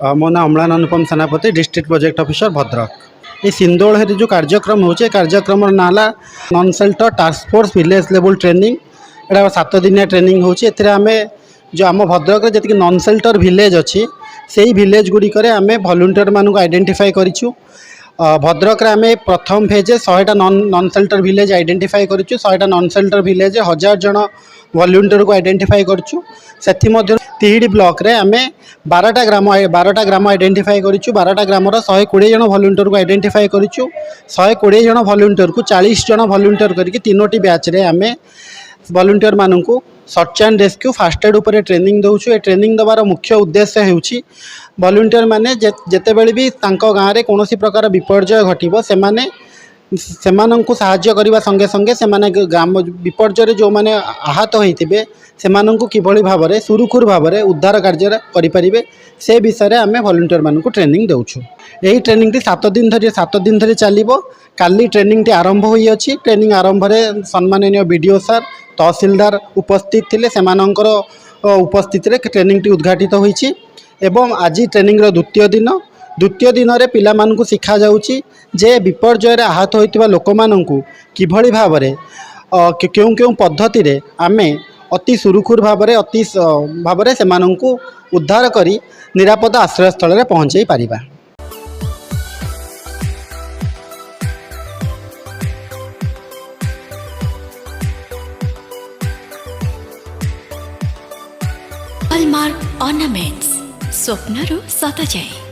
मो ना अम्लान अनुपम सेनापति डिस्ट्रिक्ट प्रोजेक्ट ऑफिसर भद्रक। ये सिंदोल हेतु जो कार्यक्रम हो कार्यक्रम ना non shelter task force village level training एटा 7 दिनिया ट्रेनिंग होची। आम जो आम भद्रक जी नॉन सेल्टर विलेज अच्छी से विलेज गुड़िक आम वॉलंटियर मानक आइडेंटिफाई करूँ। भद्रक आम प्रथम फेज 100टा नॉन सेल्टर विलेज आइडेंटिफाई करूँ। 100टा नॉन सेल्टर विलेज 1000 जन वॉलंटियर को आइडेंटिफाई करूँ। से तिहिडी ब्लॉक रे आम 12टा ग्राम आइडेंटिफाई करूँ। 12टा ग्रामर 120 जन वॉलंटियर को आइडेंटिफाई करूँ। 120 जन वॉलंटियर को 40 जन वॉलंटियर करके 3टी बैच रे आम वॉलंटियर मानक search and rescue first aid उपर ट्रेनिंग दौचु। ये ट्रेनिंग देवार मुख्य उद्देश्य होउछि वॉलंटियर माने जेते बेले भी तांको गाँव में कौन प्रकार विपर्यय घटिबो सेमानंकु साहाय्य करने संगे संगे सेमाने ग्राम विपर्यय जो मैंने आहत होइथिबे सेमानंकु किभଳି भाबरे सुरुखुर भाबरे उद्धार कार्य करिपारिबे से विषय आम वॉलंटियर मानकु ट्रेनिंग देउछु। यही ट्रेनिंग 7 दिन धरी चलिबो। काली ट्रेनिंग आरंभ होई अछि। ट्रेनिंग आरंभ रे सम्माननीय बीडीओ सर तहसीलदार उपस्थित थिले। सेमानंकर उपस्थित रे ट्रेनिंग उद्घाटित होईछि एवं आज ट्रेनिंग द्वितीय दिन रे पिला मानकु सिखा जाउछि जे विपर्यय आहत होइतिबा लोक मानकु किभଳି भाबरे केउं केउं पद्धति रे आमे अति सुरुखुर भाबरे सेमानंकु उद्धार करी निरापद आश्रय स्थल रे पहुंचाई पारिबा। हॉलमार्क ऑर्नामेंट्स स्वप्नरू सत जाए।